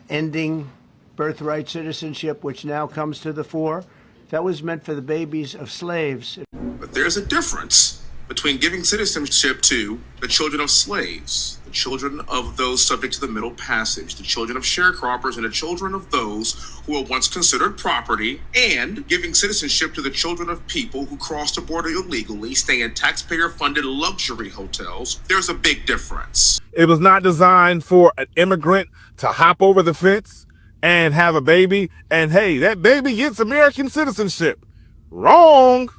ending birthright citizenship, which now comes to the fore. That was meant for the babies of slaves. But there's a difference between giving citizenship to the children of slaves, the children of those subject to the Middle Passage, the children of sharecroppers, and the children of those who were once considered property, and giving citizenship to the children of people who crossed the border illegally, stay in taxpayer-funded luxury hotels. There's a big difference. It was not designed for an immigrant to hop over the fence and have a baby, and hey, that baby gets American citizenship. Wrong.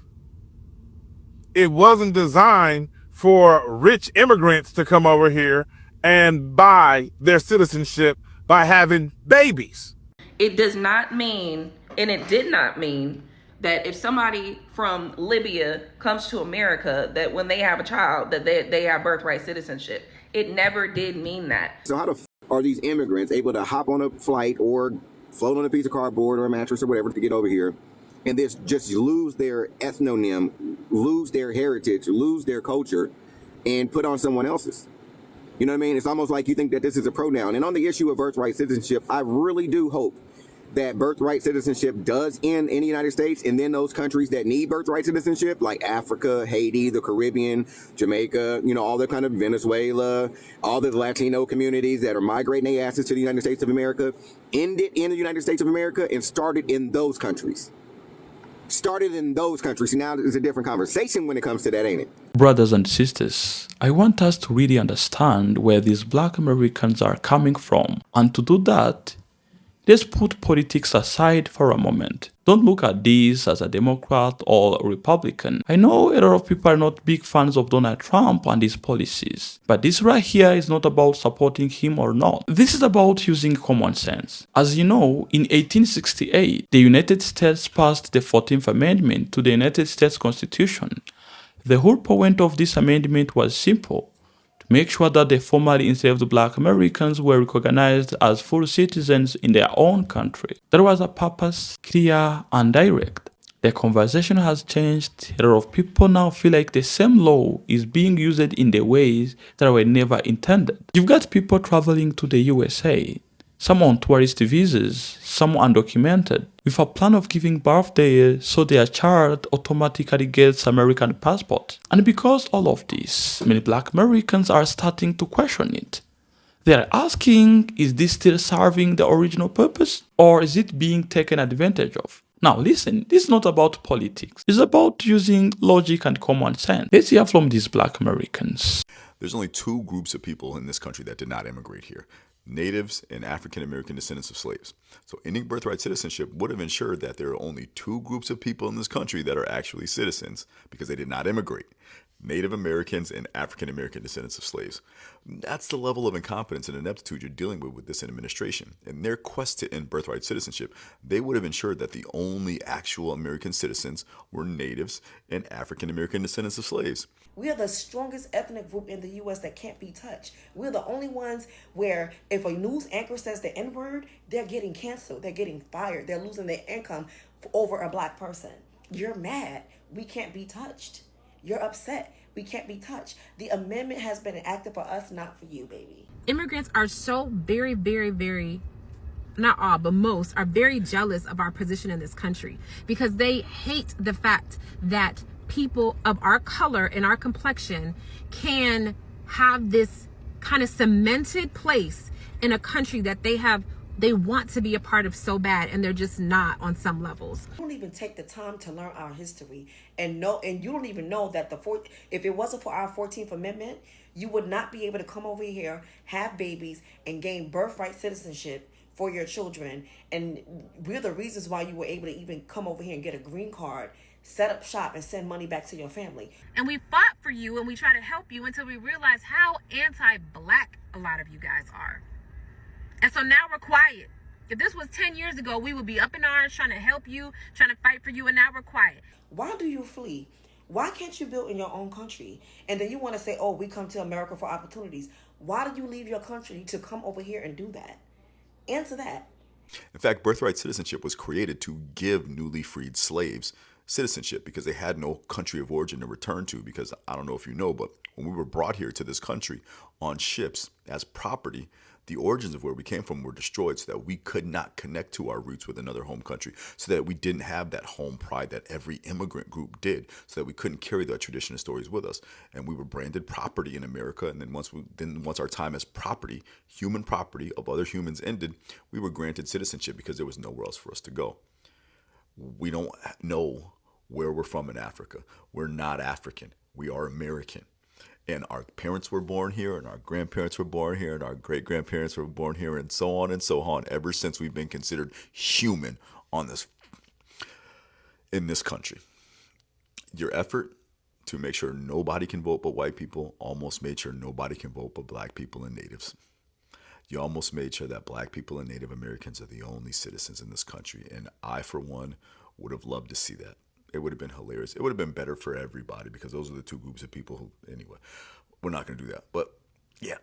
It wasn't designed for rich immigrants to come over here and buy their citizenship by having babies. It does not mean, and it did not mean, that if somebody from Libya comes to America, that when they have a child, that they have birthright citizenship. It never did mean that. So how the are these immigrants able to hop on a flight or float on a piece of cardboard or a mattress or whatever to get over here, and this just lose their ethnonym, lose their heritage, lose their culture, and put on someone else's? You know what I mean? It's almost like you think that this is a pronoun. And on the issue of birthright citizenship, I really do hope that birthright citizenship does end in the United States, and then those countries that need birthright citizenship, like Africa, Haiti, the Caribbean, Jamaica, you know, all the kind of Venezuela, all the Latino communities that are migrating their asses to the United States of America, end it in the United States of America and started in those countries. Started in those countries. Now there's a different conversation when it comes to that, ain't it? Brothers and sisters, I want us to really understand where these black Americans are coming from. And to do that, let's put politics aside for a moment. Don't look at this as a Democrat or a Republican. I know a lot of people are not big fans of Donald Trump and his policies, but this right here is not about supporting him or not. This is about using common sense. As you know, in 1868, the United States passed the 14th Amendment to the United States Constitution. The whole point of this amendment was simple: make sure that the formerly enslaved black Americans were recognized as full citizens in their own country. That was a purpose, clear and direct. The conversation has changed. A lot of people now feel like the same law is being used in the ways that were never intended. You've got people traveling to the USA, some on tourist visas, some undocumented, with a plan of giving birth there so their child automatically gets American passport. And because all of this, many black Americans are starting to question it. They are asking, is this still serving the original purpose, or is it being taken advantage of? Now listen, this is not about politics. It's about using logic and common sense. Let's hear from these black Americans. There's only two groups of people in this country that did not immigrate here: natives and African American descendants of slaves. So ending birthright citizenship would have ensured that there are only two groups of people in this country that are actually citizens because they did not immigrate: Native Americans and African American descendants of slaves. That's the level of incompetence and ineptitude you're dealing with this administration. In their quest to end birthright citizenship, they would have ensured that the only actual American citizens were natives and African American descendants of slaves. We are the strongest ethnic group in the U.S. that can't be touched. We're the only ones where if a news anchor says the N-word, they're getting canceled, they're getting fired, they're losing their income over a black person. You're mad. We can't be touched. You're upset. We can't be touched. The amendment has been enacted for us, not for you, baby. Immigrants are so very, very, very, not all, but most are very jealous of our position in this country because they hate the fact that people of our color and our complexion can have this kind of cemented place in a country that they want to be a part of so bad, and they're just not on some levels. You don't even take the time to learn our history and you don't even know that if it wasn't for our 14th Amendment, you would not be able to come over here, have babies, and gain birthright citizenship for your children. And we're the reasons why you were able to even come over here and get a green card, set up shop, and send money back to your family. And we fought for you and we try to help you until we realize how anti-black a lot of you guys are. And so now we're quiet. If this was 10 years ago, we would be up in arms trying to help you, trying to fight for you, and now we're quiet. Why do you flee? Why can't you build in your own country? And then you want to say, oh, we come to America for opportunities. Why did you leave your country to come over here and do that? Answer that. In fact, birthright citizenship was created to give newly freed slaves citizenship because they had no country of origin to return to. Because I don't know if you know, but when we were brought here to this country on ships as property, The origins of where we came from were destroyed so that we could not connect to our roots with another home country, so that we didn't have that home pride that every immigrant group did, so that we couldn't carry that tradition and stories with us. And we were branded property in America. And then once our time as property, human property of other humans ended, we were granted citizenship because there was nowhere else for us to go. We don't know where we're from in Africa. We're not African. We are American. And our parents were born here, and our grandparents were born here, and our great-grandparents were born here, and so on, ever since we've been considered human in this country. Your effort to make sure nobody can vote but white people almost made sure nobody can vote but black people and natives. You almost made sure that black people and Native Americans are the only citizens in this country. And I, for one, would have loved to see that. It would have been hilarious. It would have been better for everybody because those are the two groups of people who, anyway, we're not going to do that. But yeah.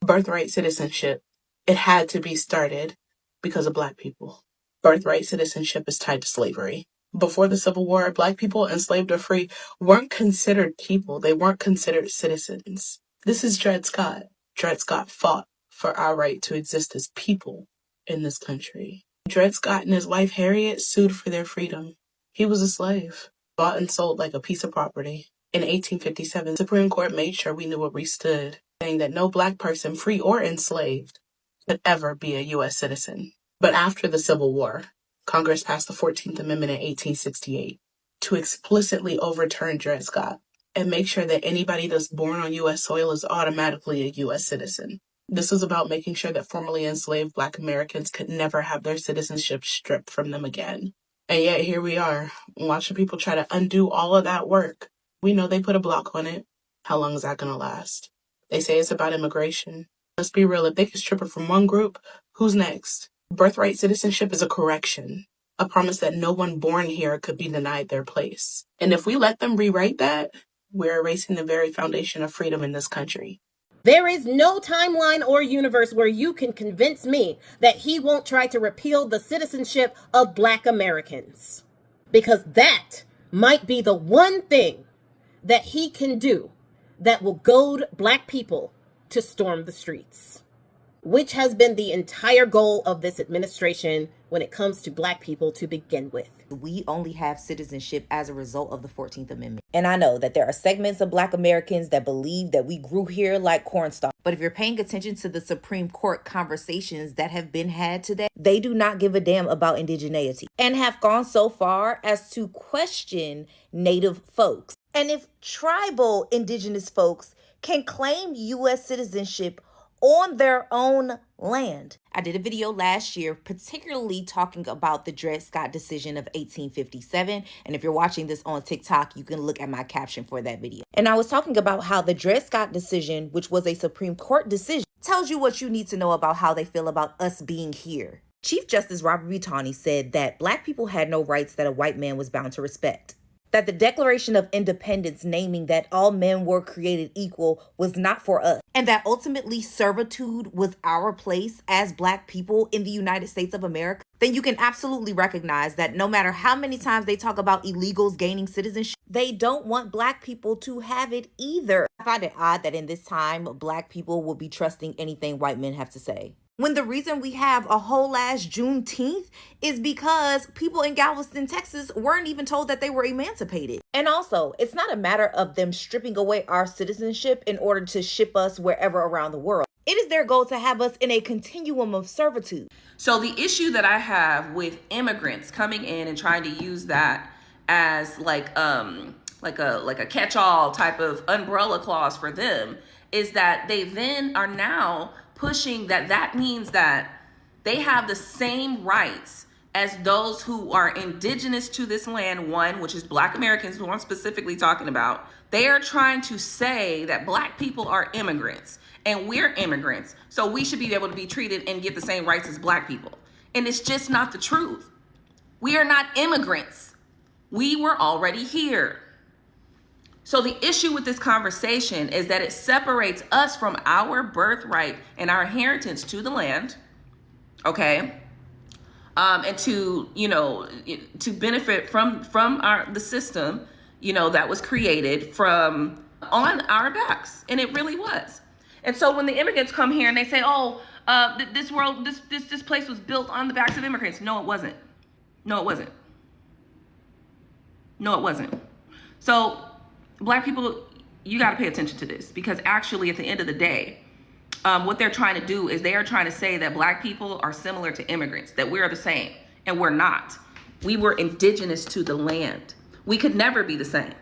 Birthright citizenship, it had to be started because of black people. Birthright citizenship is tied to slavery. Before the Civil War, black people, enslaved or free, weren't considered people. They weren't considered citizens. This is Dred Scott. Dred Scott fought for our right to exist as people in this country. Dred Scott and his wife Harriet sued for their freedom. He was a slave, bought and sold like a piece of property. In 1857, the Supreme Court made sure we knew where we stood, saying that no black person, free or enslaved, could ever be a U.S. citizen. But after the Civil War, Congress passed the 14th Amendment in 1868 to explicitly overturn Dred Scott and make sure that anybody that's born on U.S. soil is automatically a U.S. citizen. This was about making sure that formerly enslaved black Americans could never have their citizenship stripped from them again. And yet here we are, watching people try to undo all of that work. We know they put a block on it. How long is that going to last? They say it's about immigration. Let's be real, if they can strip it from one group, who's next? Birthright citizenship is a correction, a promise that no one born here could be denied their place. And if we let them rewrite that, we're erasing the very foundation of freedom in this country. There is no timeline or universe where you can convince me that he won't try to repeal the citizenship of black Americans. Because that might be the one thing that he can do that will goad black people to storm the streets, which has been the entire goal of this administration when it comes to black people to begin with. We only have citizenship as a result of the 14th Amendment. And I know that there are segments of black Americans that believe that we grew here like cornstalk. But if you're paying attention to the Supreme Court conversations that have been had today, they do not give a damn about indigeneity and have gone so far as to question Native folks. And if tribal indigenous folks can claim U.S. citizenship on their own land. I did a video last year, particularly talking about the Dred Scott decision of 1857. And if you're watching this on TikTok, you can look at my caption for that video. And I was talking about how the Dred Scott decision, which was a Supreme Court decision, tells you what you need to know about how they feel about us being here. Chief Justice Robert Butani said that black people had no rights that a white man was bound to respect. That the Declaration of Independence naming that all men were created equal was not for us. And that ultimately servitude was our place as black people in the United States of America. Then you can absolutely recognize that no matter how many times they talk about illegals gaining citizenship, they don't want black people to have it either. I find it odd that in this time, black people will be trusting anything white men have to say. When the reason we have a whole ass Juneteenth is because people in Galveston, Texas weren't even told that they were emancipated. And also, it's not a matter of them stripping away our citizenship in order to ship us wherever around the world. It is their goal to have us in a continuum of servitude. So the issue that I have with immigrants coming in and trying to use that as like a catch-all type of umbrella clause for them is that they then are now pushing that means that they have the same rights as those who are indigenous to this land, one, which is black Americans, who I'm specifically talking about. They are trying to say that black people are immigrants and we're immigrants, so we should be able to be treated and get the same rights as black people. And it's just not the truth. We are not immigrants. We were already here. So the issue with this conversation is that it separates us from our birthright and our inheritance to the land, okay? And to, to benefit from the system, that was created from on our backs. And it really was. And so when the immigrants come here and they say, "Oh, this place was built on the backs of immigrants," no, it wasn't. No, it wasn't. No, it wasn't. So, black people, you got to pay attention to this, because actually, at the end of the day, what they're trying to do is they are trying to say that black people are similar to immigrants, that we're the same, and we're not. We were indigenous to the land. We could never be the same.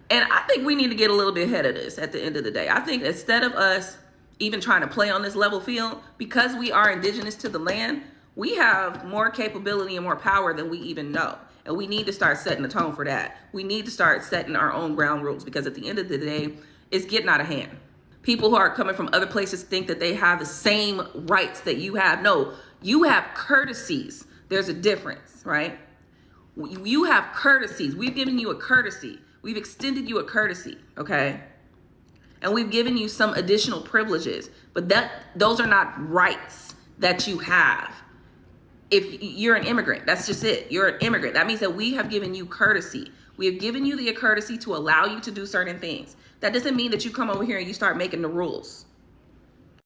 And I think we need to get a little bit ahead of this at the end of the day. I think instead of us even trying to play on this level field, because we are indigenous to the land, we have more capability and more power than we even know. And we need to start setting the tone for that. We need to start setting our own ground rules, because at the end of the day, it's getting out of hand. People who are coming from other places think that they have the same rights that you have. No, you have courtesies. There's a difference, right? You have courtesies. We've given you a courtesy. We've extended you a courtesy, okay? And we've given you some additional privileges, but those are not rights that you have. If you're an immigrant, that's just it. You're an immigrant. That means that we have given you courtesy. We have given you the courtesy to allow you to do certain things. That doesn't mean that you come over here and you start making the rules.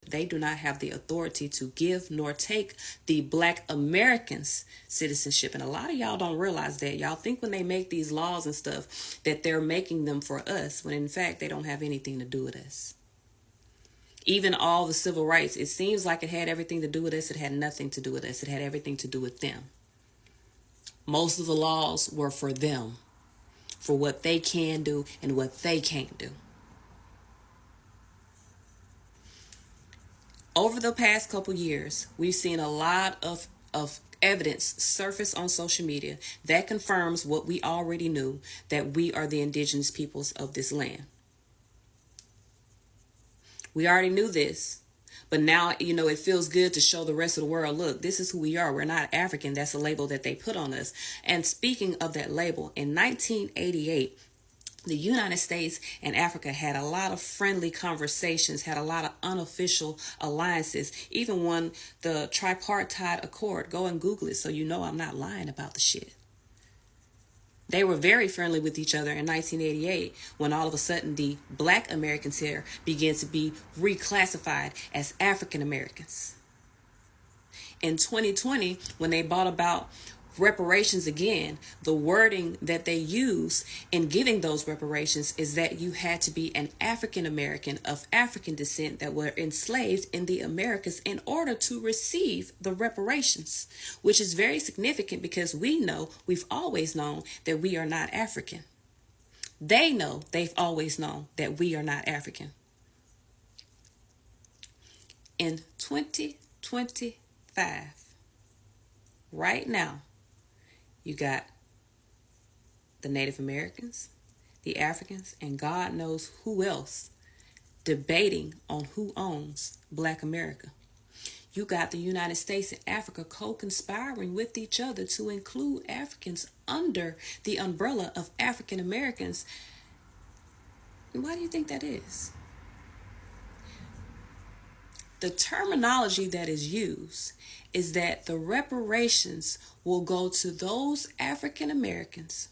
They do not have the authority to give nor take the Black Americans citizenship. And a lot of y'all don't realize that. Y'all think when they make these laws and stuff that they're making them for us, when in fact they don't have anything to do with us. Even all the civil rights, it seems like it had everything to do with us. It had nothing to do with us. It had everything to do with them. Most of the laws were for them, for what they can do and what they can't do. Over the past couple years, we've seen a lot of evidence surface on social media that confirms what we already knew, that we are the indigenous peoples of this land. We already knew this, but now, it feels good to show the rest of the world, look, this is who we are. We're not African. That's a label that they put on us. And speaking of that label, in 1988, the United States and Africa had a lot of friendly conversations, had a lot of unofficial alliances, even won the tripartite accord. Go and Google it so you know I'm not lying about the shit. They were very friendly with each other in 1988 when all of a sudden the Black Americans here began to be reclassified as African Americans. In 2020, when they brought about reparations again, the wording that they use in giving those reparations is that you had to be an African American of African descent that were enslaved in the Americas in order to receive the reparations, which is very significant because we've always known that we are not African. They know they've always known that we are not African. In 2025, right now, you got the Native Americans, the Africans, and God knows who else debating on who owns Black America. You got the United States and Africa co-conspiring with each other to include Africans under the umbrella of African Americans. Why do you think that is? The terminology that is used is that the reparations will go to those African Americans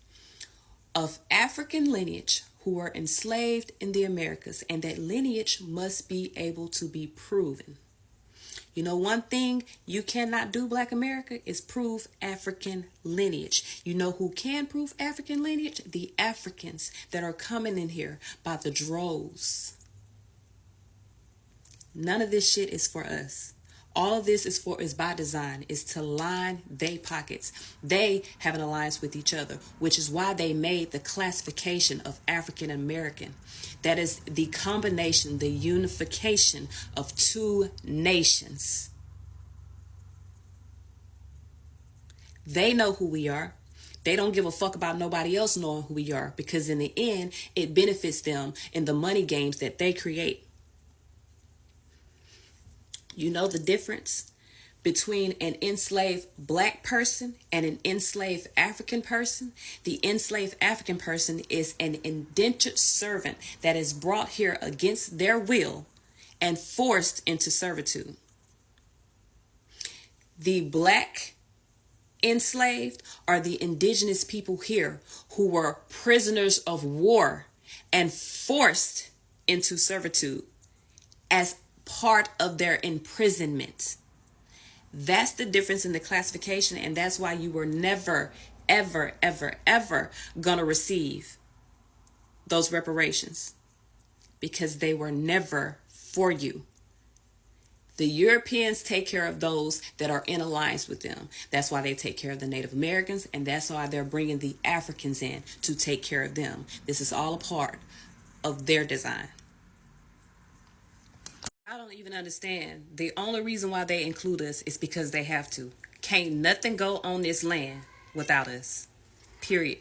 of African lineage who were enslaved in the Americas, and that lineage must be able to be proven. You know, one thing you cannot do, Black America, is prove African lineage. You know who can prove African lineage? The Africans that are coming in here by the droves. None of this shit is for us. All of this is by design, is to line their pockets. They have an alliance with each other, which is why they made the classification of African American. That is the combination, the unification of two nations. They know who we are. They don't give a fuck about nobody else knowing who we are, because in the end, it benefits them in the money games that they create. You know the difference between an enslaved Black person and an enslaved African person? The enslaved African person is an indentured servant that is brought here against their will and forced into servitude. The Black enslaved are the indigenous people here who were prisoners of war and forced into servitude as part of their imprisonment. That's the difference in the classification, and that's why you were never, ever, ever, ever gonna receive those reparations, because they were never for you. The Europeans take care of those that are in alliance with them. That's why they take care of the Native Americans, and that's why they're bringing the Africans in to take care of them. This is all a part of their design. I don't even understand. The only reason why they include us is because they have to. Can't nothing go on this land without us. Period.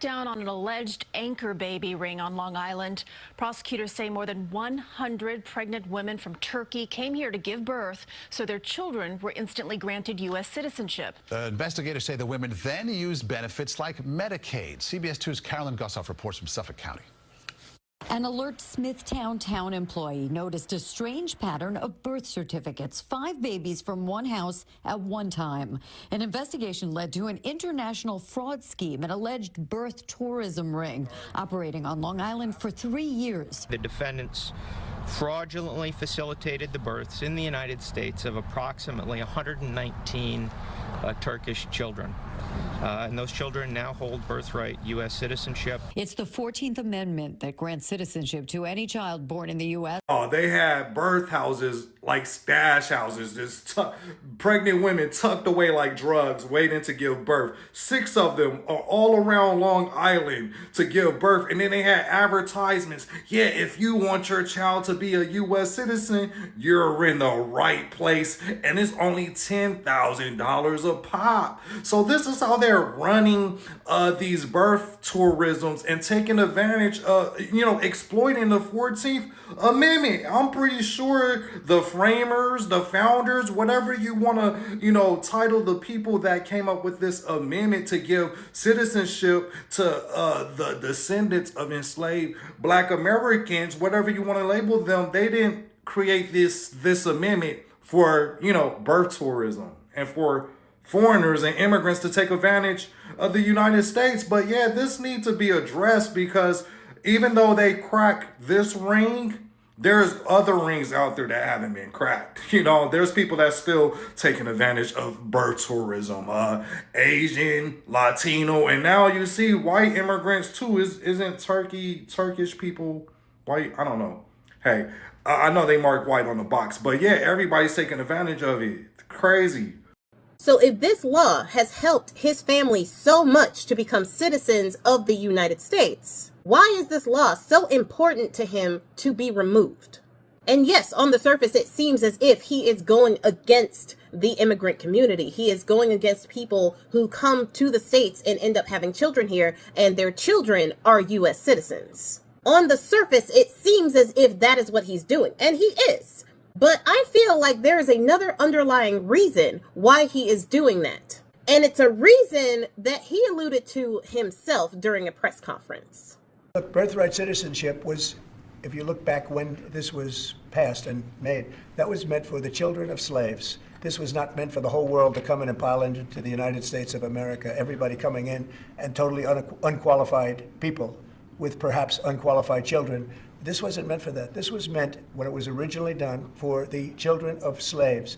Down on an alleged anchor baby ring on Long Island. Prosecutors say more than 100 pregnant women from Turkey came here to give birth, so their children were instantly granted U.S. citizenship. Investigators say the women then used benefits like Medicaid. CBS 2's Carolyn Gussoff reports from Suffolk County. An alert Smithtown town employee noticed a strange pattern of birth certificates, 5 babies from one house at one time. An investigation led to an international fraud scheme, an alleged birth tourism ring operating on Long Island for 3 years. The defendants fraudulently facilitated the births in the United States of approximately 119 Turkish children. And those children now hold birthright U.S. citizenship. It's the 14th Amendment that grants citizenship to any child born in the U.S. Oh, they had birth houses like stash houses, just pregnant women tucked away like drugs, waiting to give birth. 6 of them are all around Long Island to give birth. And then they had advertisements. Yeah, if you want your child to be a U.S. citizen, you're in the right place. And it's only $10,000 a pop. So this is how they're running these birth tourisms and taking advantage of, exploiting the 14th Amendment. I'm pretty sure the framers, the founders, whatever you want to, title the people that came up with this amendment to give citizenship to the descendants of enslaved Black Americans, whatever you want to label them, they didn't create this amendment for, birth tourism and for foreigners and immigrants to take advantage of the United States. But yeah, this needs to be addressed, because even though they cracked this ring, there's other rings out there that haven't been cracked. There's people that's still taking advantage of birth tourism, Asian, Latino, and now you see white immigrants too. Isn't Turkish people white? I don't know. Hey, I know they mark white on the box, but yeah, everybody's taking advantage of it. It's crazy. So if this law has helped his family so much to become citizens of the United States, why is this law so important to him to be removed? And yes, on the surface, it seems as if he is going against the immigrant community. He is going against people who come to the States and end up having children here, and their children are U.S. citizens. On the surface, it seems as if that is what he's doing, and he is. But I feel like there is another underlying reason why he is doing that. And it's a reason that he alluded to himself during a press conference. Look, birthright citizenship was, if you look back when this was passed and made, that was meant for the children of slaves. This was not meant for the whole world to come in and pile into the United States of America, everybody coming in and totally unqualified people with perhaps unqualified children. This wasn't meant for that. This was meant, when it was originally done, for the children of slaves.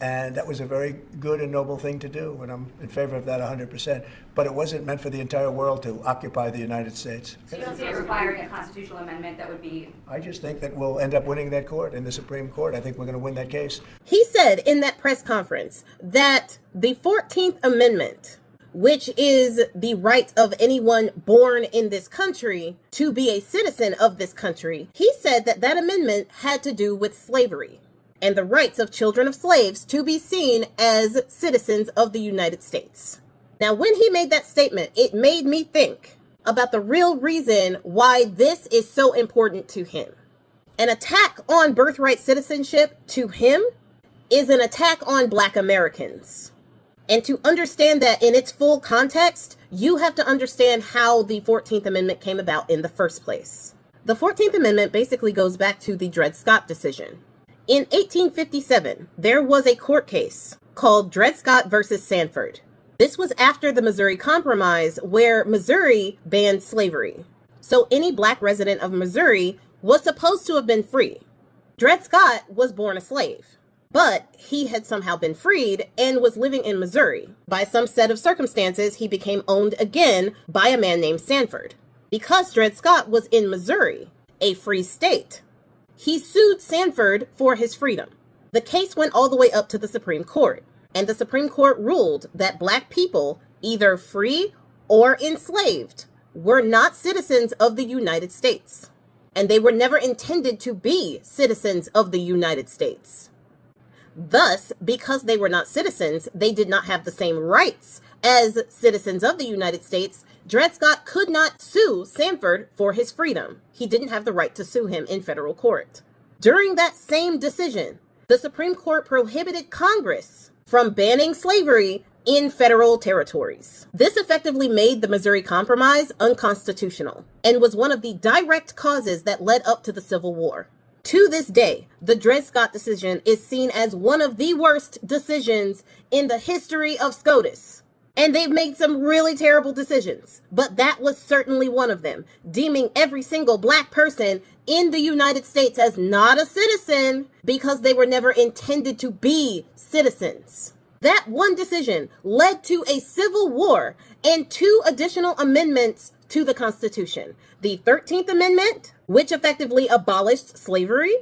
And that was a very good and noble thing to do, and I'm in favor of that 100%. But it wasn't meant for the entire world to occupy the United States. So you don't see it requiring a constitutional amendment that would be... I just think that we'll end up winning that court in the Supreme Court. I think we're going to win that case. He said in that press conference that the 14th Amendment, which is the right of anyone born in this country to be a citizen of this country, he said that that amendment had to do with slavery and the rights of children of slaves to be seen as citizens of the United States. Now, when he made that statement, it made me think about the real reason why this is so important to him. An attack on birthright citizenship to him is an attack on Black Americans. And to understand that in its full context, you have to understand how the 14th Amendment came about in the first place. The 14th Amendment basically goes back to the Dred Scott decision. In 1857, there was a court case called Dred Scott versus Sanford. This was after the Missouri Compromise, where Missouri banned slavery. So any Black resident of Missouri was supposed to have been free. Dred Scott was born a slave, but he had somehow been freed and was living in Missouri. By some set of circumstances, he became owned again by a man named Sanford. Because Dred Scott was in Missouri, a free state, he sued Sanford for his freedom. The case went all the way up to the Supreme Court, and the Supreme Court ruled that black people, either free or enslaved, were not citizens of the United States, and they were never intended to be citizens of the United States. Thus, because they were not citizens, they did not have the same rights as citizens of the United States. Dred Scott could not sue Sanford for his freedom. He didn't have the right to sue him in federal court. During that same decision, the Supreme Court prohibited Congress from banning slavery in federal territories. This effectively made the Missouri Compromise unconstitutional and was one of the direct causes that led up to the Civil War. To this day, the Dred Scott decision is seen as one of the worst decisions in the history of SCOTUS. And they've made some really terrible decisions, but that was certainly one of them, deeming every single black person in the United States as not a citizen because they were never intended to be citizens. That one decision led to a civil war and 2 additional amendments to the Constitution. The 13th Amendment, which effectively abolished slavery,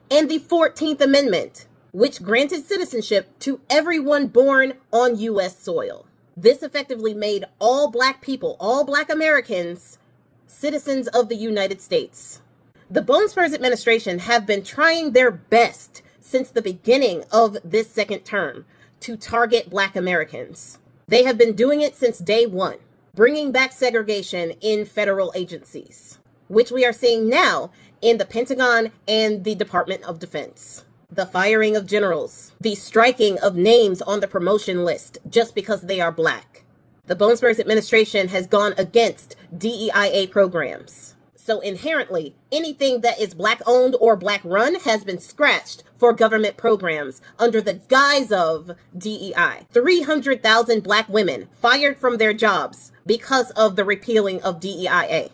and the 14th Amendment, which granted citizenship to everyone born on U.S. soil. This effectively made all black people, all black Americans, citizens of the United States. The Bone Spurs administration have been trying their best since the beginning of this second term to target black Americans. They have been doing it since day one, bringing back segregation in federal agencies, which we are seeing now in the Pentagon and the Department of Defense. The firing of generals, the striking of names on the promotion list just because they are black. The Bone Spurs administration has gone against DEIA programs. So inherently, anything that is black owned or black run has been scratched for government programs under the guise of DEI. 300,000 black women fired from their jobs because of the repealing of DEIA.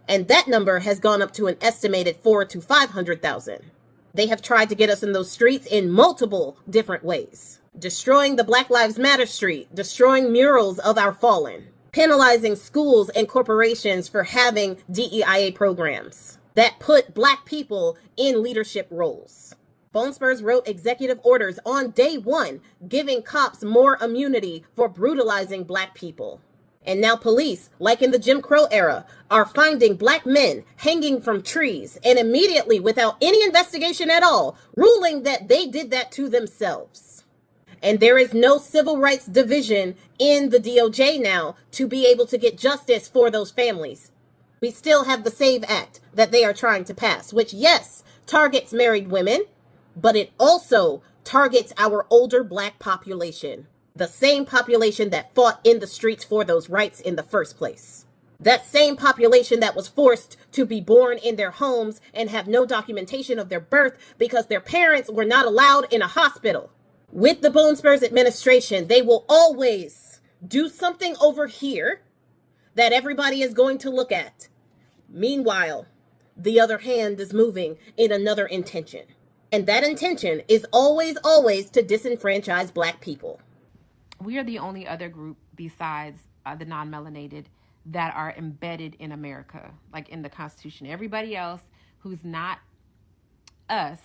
And that number has gone up to an estimated 400,000 to 500,000. They have tried to get us in those streets in multiple different ways. Destroying the Black Lives Matter street, destroying murals of our fallen, penalizing schools and corporations for having DEIA programs that put black people in leadership roles. Bone Spurs wrote executive orders on day one, giving cops more immunity for brutalizing black people. And now police, like in the Jim Crow era, are finding black men hanging from trees and immediately, without any investigation at all, ruling that they did that to themselves. And there is no civil rights division in the DOJ now to be able to get justice for those families. We still have the SAVE Act that they are trying to pass, which, yes, targets married women, but it also targets our older black population. The same population that fought in the streets for those rights in the first place. That same population that was forced to be born in their homes and have no documentation of their birth because their parents were not allowed in a hospital. With the Bone Spurs administration, they will always do something over here that everybody is going to look at. Meanwhile, the other hand is moving in another intention. And that intention is always to disenfranchise black people. We are the only other group besides the non-melanated that are embedded in America, like in the Constitution. Everybody else who's not us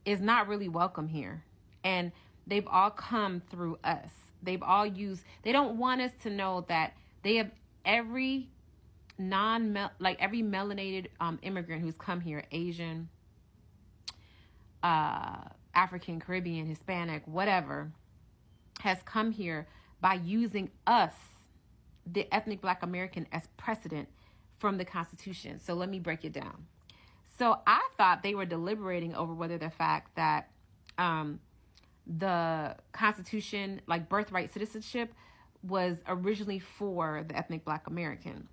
is not really welcome here. And they've all come through us. They don't want us to know that they have every every melanated immigrant who's come here, Asian, African, Caribbean, Hispanic, whatever, has come here by using us, the ethnic black American, as precedent from the Constitution. So let me break it down. So I thought they were deliberating over whether the fact that the Constitution, like birthright citizenship, was originally for the ethnic black American.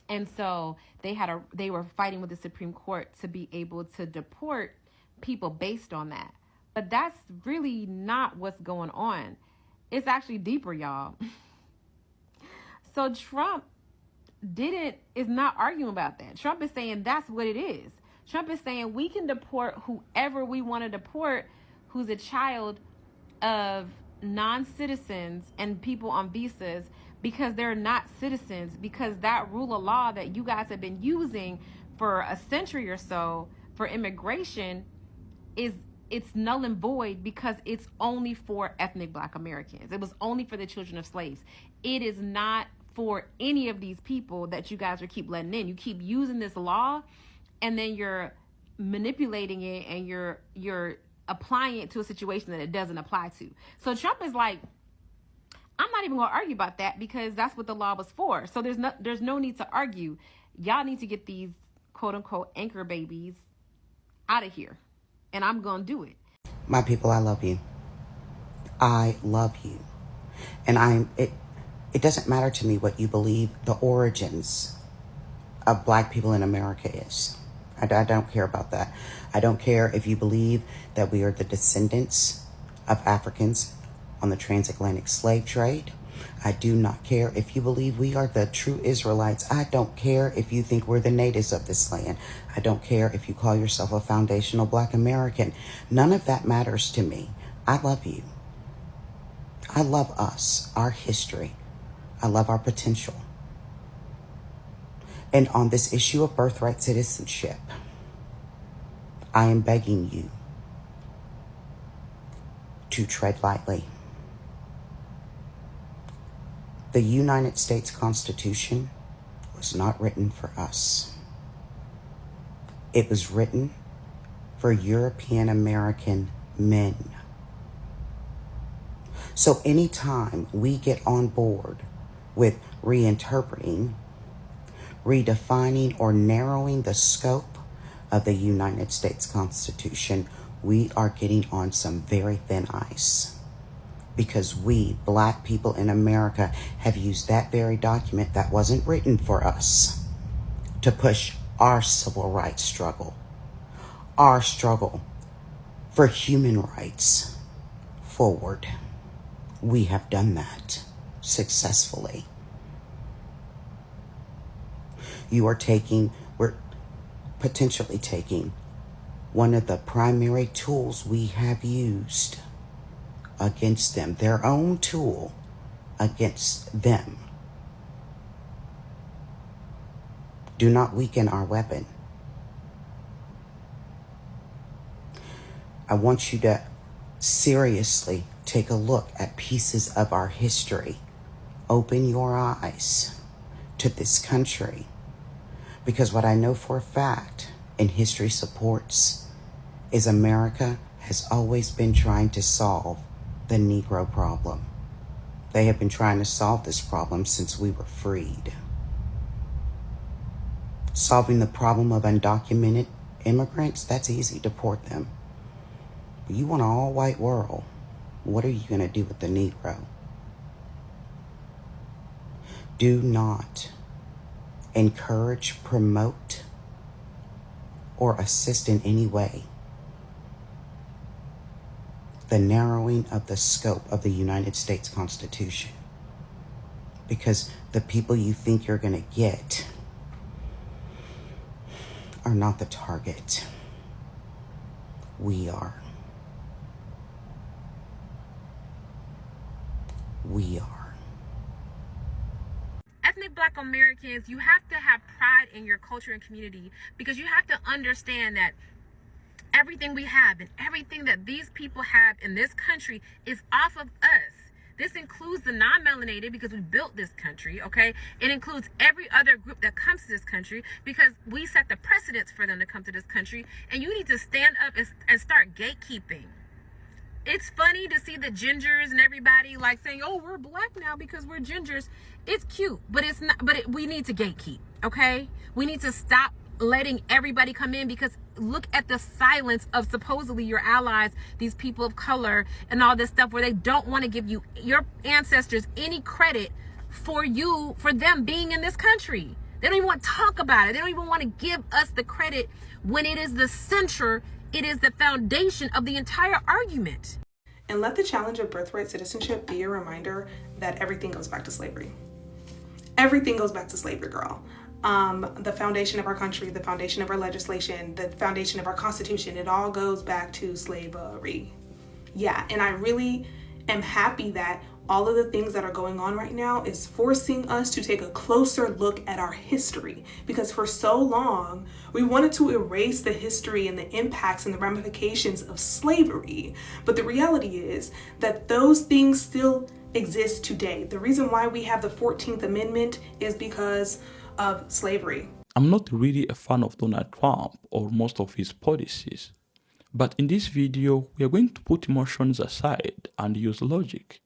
And so they were fighting with the Supreme Court to be able to deport people based on that. But that's really not what's going on. It's actually deeper, y'all. So Trump is not arguing about that. Trump is saying that's what it is. Trump is saying we can deport whoever we want to deport who's a child of non-citizens and people on visas because they're not citizens, because that rule of law that you guys have been using for a century or so for immigration it's null and void because it's only for ethnic Black Americans. It was only for the children of slaves. It is not for any of these people that you guys are keep letting in. You keep using this law and then you're manipulating it and you're applying it to a situation that it doesn't apply to. So Trump is like, I'm not even going to argue about that because that's what the law was for. So there's no need to argue. Y'all need to get these quote unquote anchor babies out of here. And I'm going to do it. My people, I love you. I love you. And it doesn't matter to me what you believe the origins of Black people in America is. I don't care about that. I don't care if you believe that we are the descendants of Africans on the transatlantic slave trade. I do not care if you believe we are the true Israelites. I don't care if you think we're the natives of this land. I don't care if you call yourself a foundational Black American. None of that matters to me. I love you. I love us, our history. I love our potential. And on this issue of birthright citizenship, I am begging you to tread lightly. The United States Constitution was not written for us. It was written for European American men. So anytime we get on board with reinterpreting, redefining, or narrowing the scope of the United States Constitution, we are getting on some very thin ice. Because we, Black people in America, have used that very document that wasn't written for us to push our civil rights struggle, our struggle for human rights forward. We have done that successfully. We're potentially taking one of the primary tools we have used against them, their own tool against them. Do not weaken our weapon. I want you to seriously take a look at pieces of our history. Open your eyes to this country. Because what I know for a fact, and history supports, is America has always been trying to solve the Negro problem. They have been trying to solve this problem since we were freed. Solving the problem of undocumented immigrants, that's easy, deport them. But you want an all-white world, what are you going to do with the Negro? Do not encourage, promote, or assist in any way the narrowing of the scope of the United States Constitution. Because the people you think you're going to get are not the target. We are. We are. Ethnic Black Americans, you have to have pride in your culture and community because you have to understand that everything we have and everything that these people have in this country is off of us. This includes the non-melanated because we built this country, okay? It includes every other group that comes to this country because we set the precedents for them to come to this country. And you need to stand up and start gatekeeping. It's funny to see the gingers and everybody like saying, oh, we're Black now because we're gingers. It's cute, but it's not. But we need to gatekeep, okay? We need to stop letting everybody come in because look at the silence of supposedly your allies, these people of color and all this stuff where they don't want to give you, your ancestors, any credit for them being in this country. They don't even want to talk about it. They don't even want to give us the credit when it is the center, it is the foundation of the entire argument. And let the challenge of birthright citizenship be a reminder that everything goes back to slavery. everything goes back to slavery, girl. The foundation of our country, the foundation of our legislation, the foundation of our constitution, it all goes back to slavery. Yeah, and I really am happy that all of the things that are going on right now is forcing us to take a closer look at our history, because for so long we wanted to erase the history and the impacts and the ramifications of slavery, but the reality is that those things still exist today. The reason why we have the 14th Amendment is because of slavery. I'm not really a fan of Donald Trump or most of his policies, but in this video we are going to put emotions aside and use logic.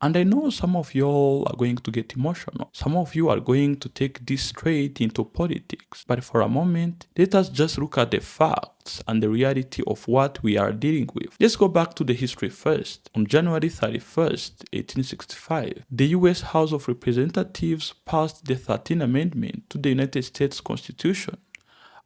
And I know some of y'all are going to get emotional. Some of you are going to take this straight into politics. But for a moment, let us just look at the facts and the reality of what we are dealing with. Let's go back to the history first. On January 31st, 1865, the US House of Representatives passed the 13th Amendment to the United States Constitution,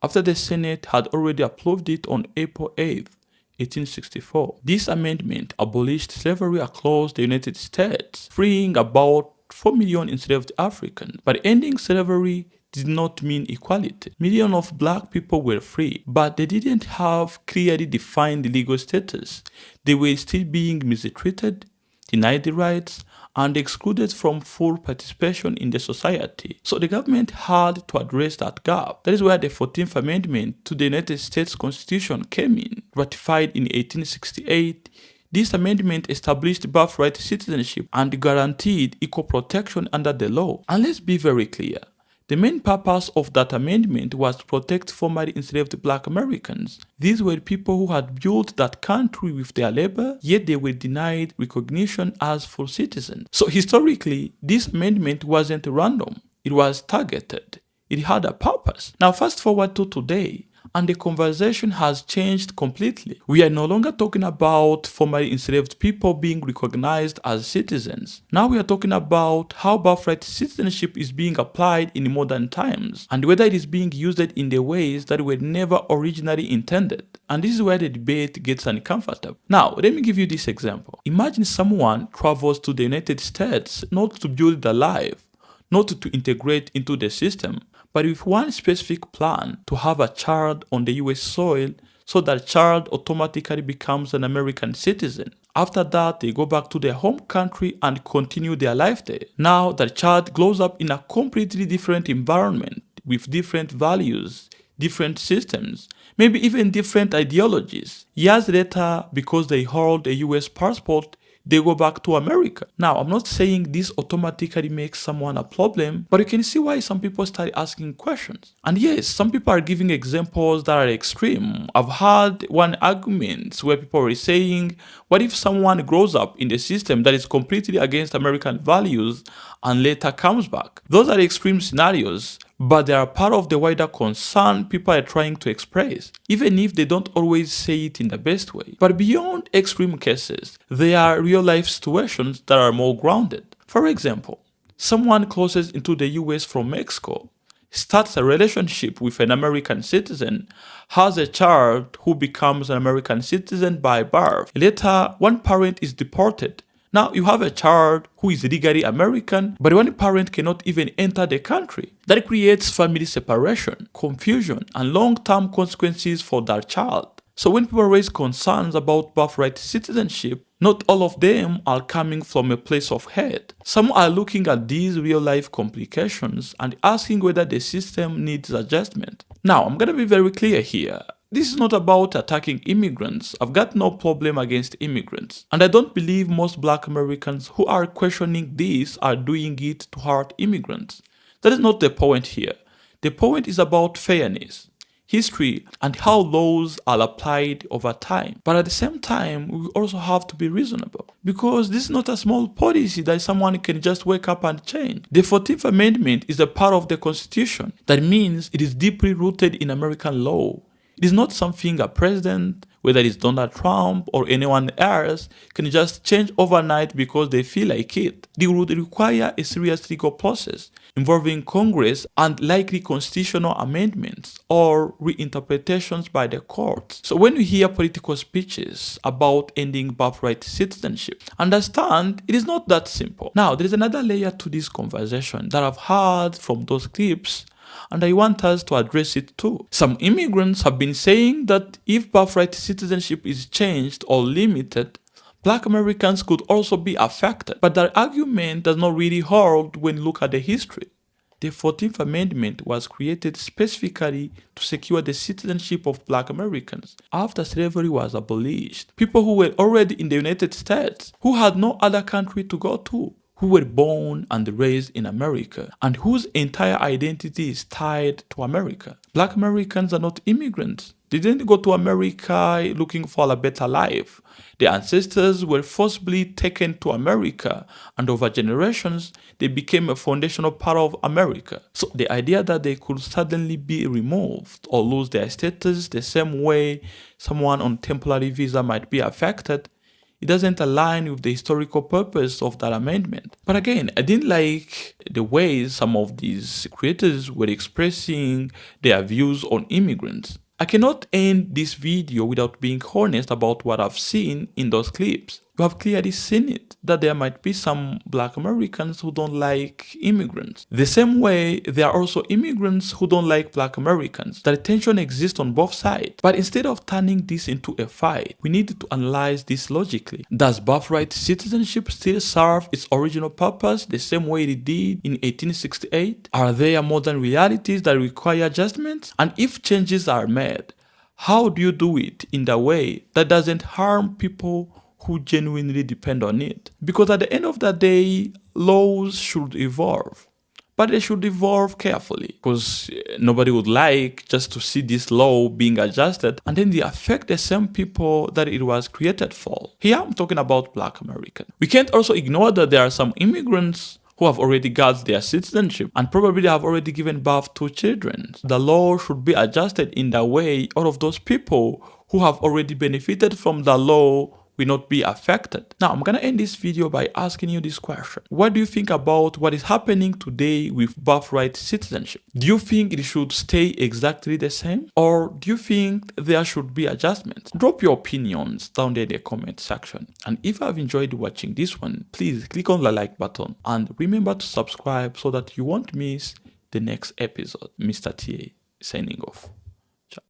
after the Senate had already approved it on April 8th. 1864. This amendment abolished slavery across the United States, freeing about 4 million enslaved Africans. But ending slavery did not mean equality. Millions of black people were free, but they didn't have clearly defined legal status. They were still being mistreated, denied the rights, and excluded from full participation in the society. So the government had to address that gap. That is where the 14th Amendment to the United States Constitution came in. Ratified in 1868, this amendment established birthright citizenship and guaranteed equal protection under the law. And let's be very clear. The main purpose of that amendment was to protect formerly enslaved black Americans. These were people who had built that country with their labor, yet they were denied recognition as full citizens. So historically, this amendment wasn't random. It was targeted. It had a purpose. Now fast forward to today, and the conversation has changed completely. We are no longer talking about formerly enslaved people being recognized as citizens. Now we are talking about how birthright citizenship is being applied in modern times, and whether it is being used in the ways that were never originally intended. And this is where the debate gets uncomfortable. Now, let me give you this example. Imagine someone travels to the United States not to build their life, not to integrate into the system, but with one specific plan: to have a child on the US soil so that child automatically becomes an American citizen. After that, they go back to their home country and continue their life there. Now, the child grows up in a completely different environment with different values, different systems, maybe even different ideologies. Years later, because they hold a US passport, they go back to America. Now, I'm not saying this automatically makes someone a problem, but you can see why some people start asking questions. And yes, some people are giving examples that are extreme. I've heard one argument where people were saying, what if someone grows up in a system that is completely against American values and later comes back? Those are extreme scenarios, but they are part of the wider concern people are trying to express, even if they don't always say it in the best way. But beyond extreme cases, there are real-life situations that are more grounded. For example, someone crosses into the US from Mexico, starts a relationship with an American citizen, has a child who becomes an American citizen by birth. Later, one parent is deported. Now you have a child who is legally American, but one parent cannot even enter the country. That creates family separation, confusion, and long-term consequences for that child. So when people raise concerns about birthright citizenship, not all of them are coming from a place of hate. Some are looking at these real-life complications and asking whether the system needs adjustment. Now, I'm going to be very clear here. This is not about attacking immigrants. I've got no problem against immigrants. And I don't believe most black Americans who are questioning this are doing it to hurt immigrants. That is not the point here. The point is about fairness, history, and how laws are applied over time. But at the same time, we also have to be reasonable, because this is not a small policy that someone can just wake up and change. The 14th Amendment is a part of the Constitution. That means it is deeply rooted in American law. It is not something a president whether it's Donald Trump or anyone else, can just change overnight because they feel like it. They would require a serious legal process involving Congress and likely constitutional amendments or reinterpretations by the courts. So when you hear political speeches about ending birthright citizenship, understand it is not that simple. Now, there is another layer to this conversation that I've heard from those clips, and I want us to address it too. Some immigrants have been saying that if birthright citizenship is changed or limited, Black Americans could also be affected. But that argument does not really hold when you look at the history. The 14th Amendment was created specifically to secure the citizenship of Black Americans after slavery was abolished. People who were already in the United States, who had no other country to go to, who were born and raised in America, and whose entire identity is tied to America. Black Americans are not immigrants. They didn't go to America looking for a better life. Their ancestors were forcibly taken to America, and over generations, they became a foundational part of America. So the idea that they could suddenly be removed or lose their status the same way someone on temporary visa might be affected, it doesn't align with the historical purpose of that amendment. But again, I didn't like the way some of these creators were expressing their views on immigrants. I cannot end this video without being honest about what I've seen in those clips. You have clearly seen it, that there might be some Black Americans who don't like immigrants. The same way, there are also immigrants who don't like Black Americans. That tension exists on both sides. But instead of turning this into a fight, we need to analyze this logically. Does birthright citizenship still serve its original purpose the same way it did in 1868? Are there modern realities that require adjustments? And if changes are made, how do you do it in a way that doesn't harm people who genuinely depend on it? Because at the end of the day, laws should evolve, but they should evolve carefully, because nobody would like just to see this law being adjusted and then they affect the same people that it was created for. Here I'm talking about Black Americans. We can't also ignore that there are some immigrants who have already got their citizenship and probably have already given birth to children. The law should be adjusted in the way all of those people who have already benefited from the law will not be affected. Now, I'm gonna end this video by asking you this question. What do you think about what is happening today with birthright citizenship? Do you think it should stay exactly the same? Or do you think there should be adjustments? Drop your opinions down there in the comment section. And if you have enjoyed watching this one, please click on the like button and remember to subscribe so that you won't miss the next episode. Mr. TA signing off.